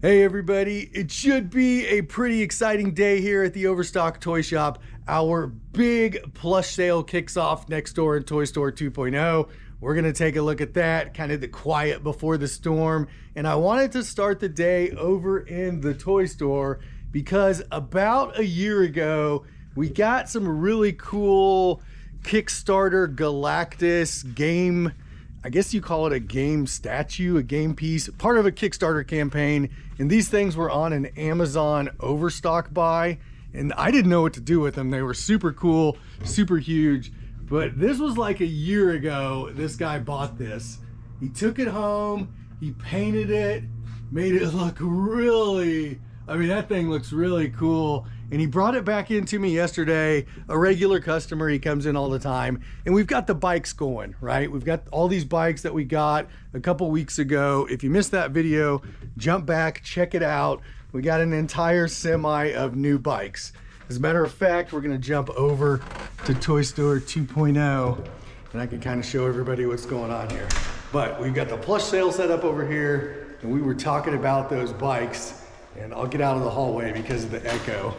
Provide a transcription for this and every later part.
Hey everybody, it should be a pretty exciting day here at the Overstock Toy Shop. Our big plush sale kicks off next door in Toy Store 2.0. We're gonna take a look at that, kind of the quiet before the storm. And I wanted to start the day over in the toy store because about a year ago, we got some really cool Kickstarter Galactus game, I guess you call it a game statue, a game piece, part of a Kickstarter campaign. And these things were on an Amazon Overstock buy. And I didn't know what to do with them. They were super cool, super huge. But this was like a year ago, this guy bought this. He took it home, he painted it, made it look really, I mean, that thing looks really cool. And he brought it back into me yesterday, a regular customer, he comes in all the time. And we've got the bikes going, right? We've got all these bikes that we got a couple weeks ago. If you missed that video, jump back, check it out. We got an entire semi of new bikes. As a matter of fact, we're gonna jump over to Toy Store 2.0 and I can kind of show everybody what's going on here. But we've got the plush sale set up over here and we were talking about those bikes. And I'll get out of the hallway because of the echo.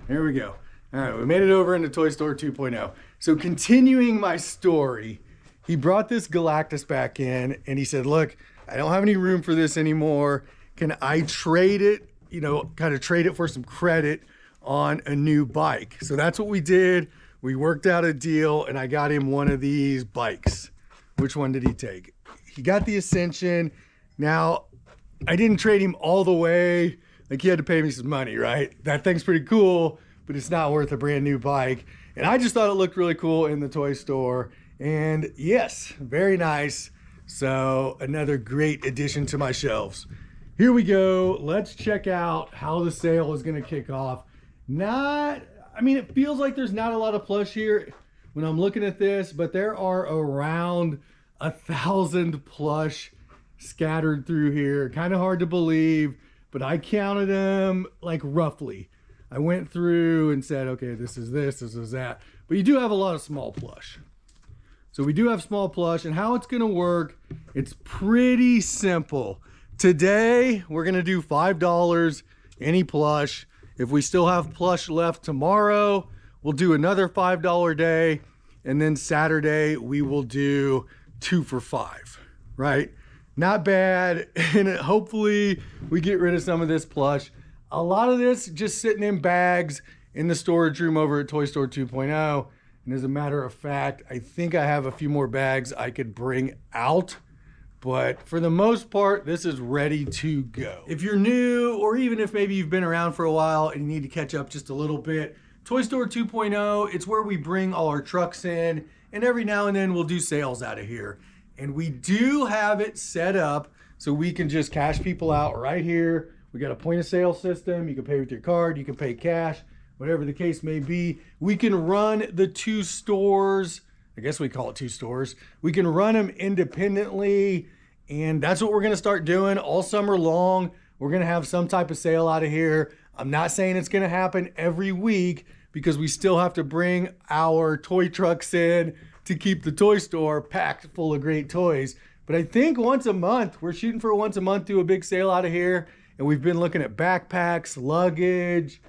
There we go. All right, we made it over into Toy Store 2.0. So continuing my story, he brought this Galactus back in and he said, look, I don't have any room for this anymore. Can I trade it, you know, kind of trade it for some credit on a new bike? So that's what we did. We worked out a deal and I got him one of these bikes. Which one did he take? He got the Ascension. Now, I didn't trade him all the way. Like, he had to pay me some money, right? That thing's pretty cool, but it's not worth a brand new bike. And I just thought it looked really cool in the toy store. And yes, very nice. So another great addition to my shelves. Here we go. Let's check out how the sale is going to kick off. I mean, it feels like there's not a lot of plush here when I'm looking at this, but there are around 1,000 plush scattered through here. Kind of hard to believe, but I counted them like roughly. I went through and said, okay, this is this is that. But you do have a lot of small plush. So we do have small plush, and how it's gonna work, it's pretty simple. Today, we're gonna do $5 any plush. If we still have plush left tomorrow, we'll do another $5 day. And then Saturday, we will do 2 for $5, right? Not bad, and hopefully we get rid of some of this plush. A lot of this just sitting in bags in the storage room over at Toy Store 2.0. And as a matter of fact, I think I have a few more bags I could bring out. But for the most part, this is ready to go. If you're new, or even if maybe you've been around for a while and you need to catch up just a little bit, Toy Store 2.0, it's where we bring all our trucks in, and every now and then we'll do sales out of here. And we do have it set up so we can just cash people out right here. We got a point of sale system. You can pay with your card, you can pay cash, whatever the case may be. We can run the 2 stores. I guess we call it 2 stores. We can run them independently. And that's what we're gonna start doing all summer long. We're gonna have some type of sale out of here. I'm not saying it's gonna happen every week because we still have to bring our toy trucks in to keep the toy store packed full of great toys. But I think once a month, we're shooting for once a month, do a big sale out of here. And we've been looking at backpacks, luggage,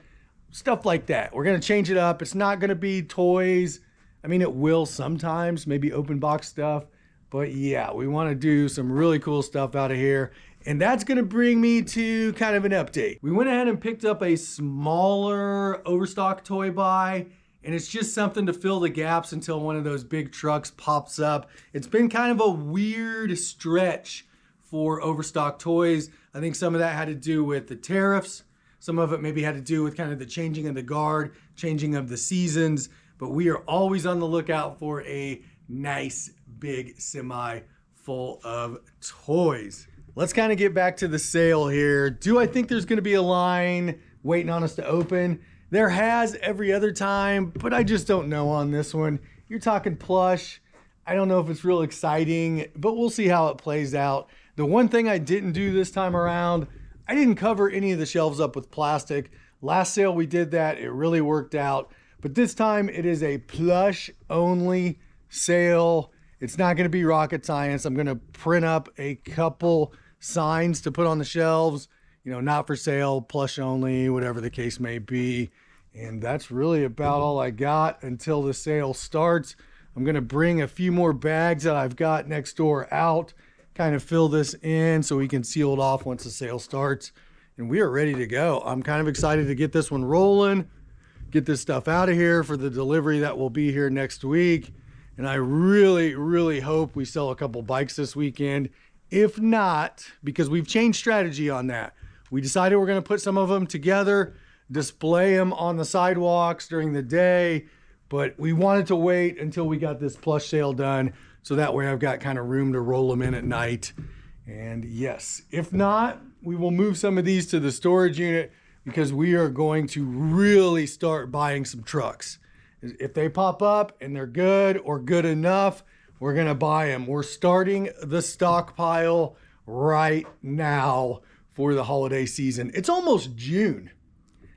stuff like that. We're gonna change it up. It's not gonna be toys. I mean, it will sometimes, maybe open box stuff. But yeah, we wanna do some really cool stuff out of here. And that's gonna bring me to kind of an update. We went ahead and picked up a smaller Overstock toy buy. And it's just something to fill the gaps until one of those big trucks pops up. It's been kind of a weird stretch for Overstock toys. I think some of that had to do with the tariffs. Some of it maybe had to do with kind of the changing of the guard, changing of the seasons. But we are always on the lookout for a nice big semi full of toys. Let's kind of get back to the sale here. Do I think there's gonna be a line waiting on us to open? There has every other time, but I just don't know on this one. You're talking plush. I don't know if it's real exciting, but we'll see how it plays out. The one thing I didn't do this time around, I didn't cover any of the shelves up with plastic. Last sale we did that, it really worked out. But this time it is a plush only sale. It's not going to be rocket science. I'm going to print up a couple signs to put on the shelves, you know, not for sale, plush only, whatever the case may be. And that's really about all I got until the sale starts. I'm going to bring a few more bags that I've got next door out, kind of fill this in so we can seal it off once the sale starts. And we are ready to go. I'm kind of excited to get this one rolling, get this stuff out of here for the delivery that will be here next week. And I really, really hope we sell a couple bikes this weekend. If not, because we've changed strategy on that. We decided we're going to put some of them together, display them on the sidewalks during the day, but we wanted to wait until we got this plush sale done, so that way I've got kind of room to roll them in at night. And yes, if not, we will move some of these to the storage unit, because we are going to really start buying some trucks. If they pop up and they're good or good enough, we're going to buy them. We're starting the stockpile right now for the holiday season. It's almost June.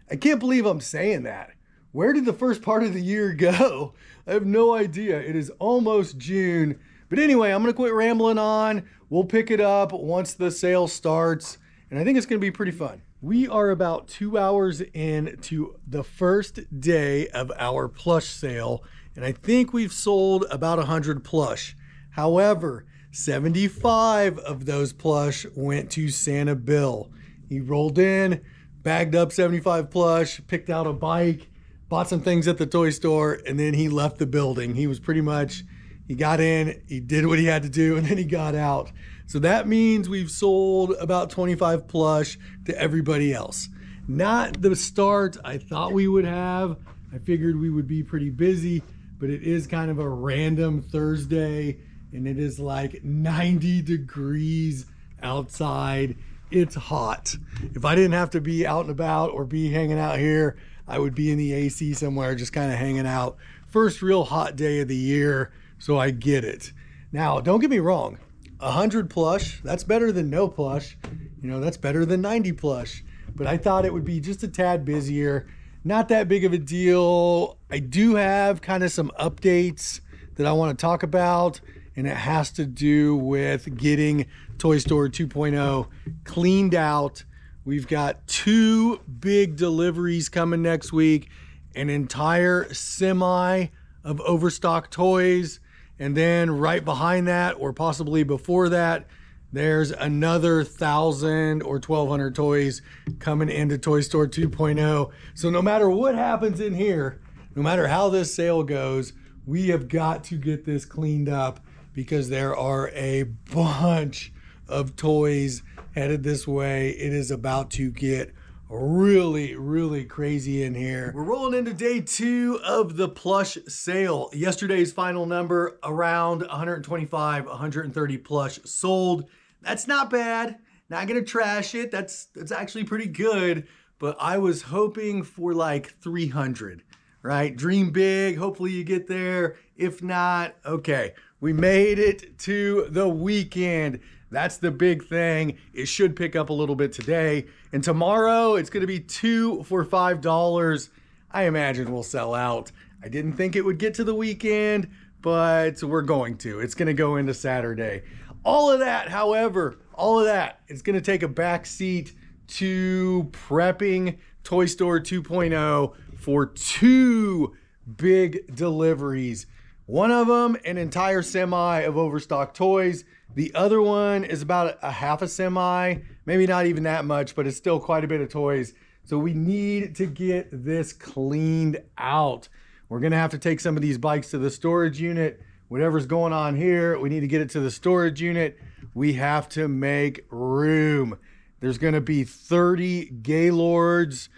I can't believe I'm saying that. Where did the first part of the year go? I have no idea. It is almost June. But anyway, I'm going to quit rambling on. We'll pick it up once the sale starts, and I think it's going to be pretty fun. We are about 2 hours into the first day of our plush sale, and I think we've sold about 100 plush. However, 75 of those plush went to Santa Bill. He rolled in, bagged up 75 plush, picked out a bike, bought some things at the toy store, and then he left the building. He was pretty much, he got in, he did what he had to do, and then he got out. So that means we've sold about 25 plush to everybody else. Not the start I thought we would have. I figured we would be pretty busy, but it is kind of a random Thursday, and it is like 90 degrees outside. It's hot. If I didn't have to be out and about or be hanging out here, I would be in the AC somewhere just kind of hanging out. First real hot day of the year, so I get it. Now, don't get me wrong. 100 plush, that's better than no plush. You know, that's better than 90 plush. But I thought it would be just a tad busier. Not that big of a deal. I do have kind of some updates that I want to talk about, and it has to do with getting Toy Store 2.0 cleaned out. We've got 2 big deliveries coming next week, an entire semi of Overstock toys, and then right behind that, or possibly before that, there's another 1,000 or 1,200 toys coming into Toy Store 2.0. So no matter what happens in here, no matter how this sale goes, we have got to get this cleaned up, because there are a bunch of toys headed this way. It is about to get really, really crazy in here. We're rolling into day 2 of the plush sale. Yesterday's final number, around 125, 130 plush sold. That's not bad. Not gonna trash it. That's actually pretty good, but I was hoping for like 300, right? Dream big, hopefully you get there. If not, okay. We made it to the weekend. That's the big thing. It should pick up a little bit today. And tomorrow, it's gonna be 2 for $5. I imagine we'll sell out. I didn't think it would get to the weekend, but we're going to. It's gonna go into Saturday. All of that, however, it's gonna take a back seat to prepping Toy Store 2.0 for 2 big deliveries. One of them, an entire semi of Overstock toys. The other one is about a half a semi, maybe not even that much, but it's still quite a bit of toys. So we need to get this cleaned out. We're gonna have to take some of these bikes to the storage unit. Whatever's going on here, we need to get it to the storage unit. We have to make room. There's gonna be 30 Gaylords,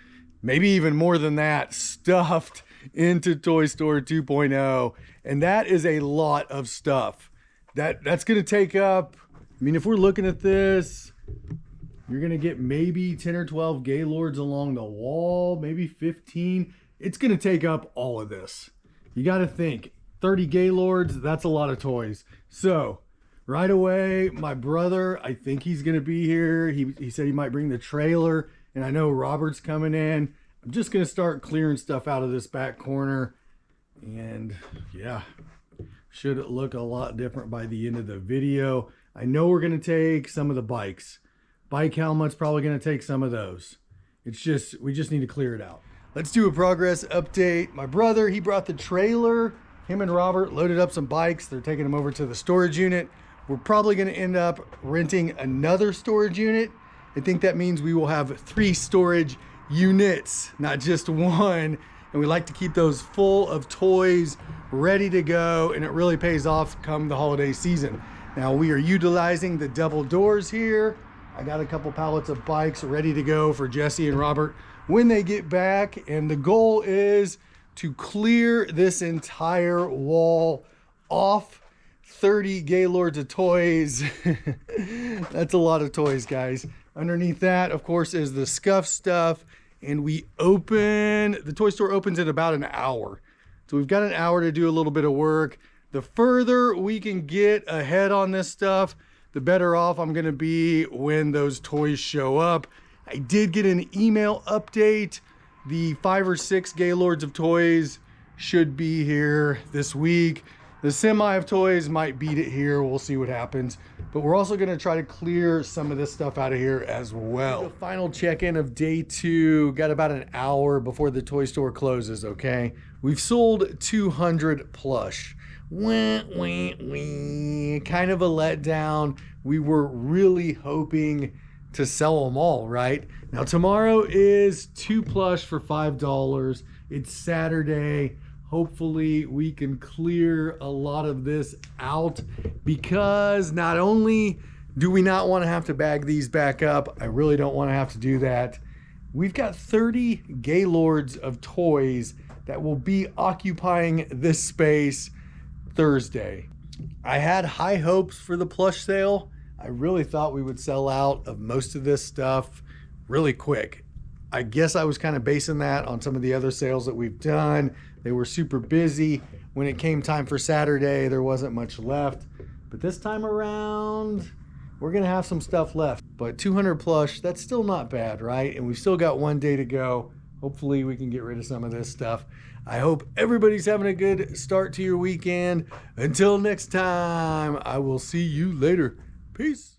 maybe even more than that, stuffed into Toy Store 2.0. And that is a lot of stuff. That's gonna take up, I mean, if we're looking at this, you're gonna get maybe 10 or 12 Gaylords along the wall, maybe 15. It's gonna take up all of this. You gotta think, 30 Gaylords, that's a lot of toys. So right away, my brother, I think he's gonna be here. He said he might bring the trailer, and I know Robert's coming in. I'm just gonna start clearing stuff out of this back corner. And yeah, should look a lot different by the end of the video. I know we're going to take some of the bikes. Bike helmet's probably going to take some of those. It's just, we just need to clear it out. Let's do a progress update. My brother, he brought the trailer. Him and Robert loaded up some bikes. They're taking them over to the storage unit. We're probably going to end up renting another storage unit. I think that means we will have 3 storage units, not just one. And we like to keep those full of toys ready to go. And it really pays off come the holiday season. Now we are utilizing the double doors here. I got a couple pallets of bikes ready to go for Jesse and Robert when they get back. And the goal is to clear this entire wall off. 30 Gaylords of toys. That's a lot of toys, guys. Underneath that, of course, is the scuff stuff. And the toy store opens in about an hour. So we've got an hour to do a little bit of work. The further we can get ahead on this stuff, the better off I'm gonna be when those toys show up. I did get an email update. The 5 or 6 Gaylords of toys should be here this week. The semi of toys might beat it here. We'll see what happens. But we're also gonna try to clear some of this stuff out of here as well. The final check-in of day 2. Got about an hour before the toy store closes, okay? We've sold 200 plush. Wah, wah, wah. Kind of a letdown. We were really hoping to sell them all, right? Now tomorrow is 2 plush for $5. It's Saturday. Hopefully we can clear a lot of this out, because not only do we not want to have to bag these back up, I really don't want to have to do that. We've got 30 Gaylords of toys that will be occupying this space Thursday. I had high hopes for the plush sale. I really thought we would sell out of most of this stuff really quick. I guess I was kind of basing that on some of the other sales that we've done. They were super busy. When it came time for Saturday, there wasn't much left. But this time around, we're gonna have some stuff left. But 200 plush, that's still not bad, right? And we've still got 1 day to go. Hopefully we can get rid of some of this stuff. I hope everybody's having a good start to your weekend. Until next time, I will see you later. Peace.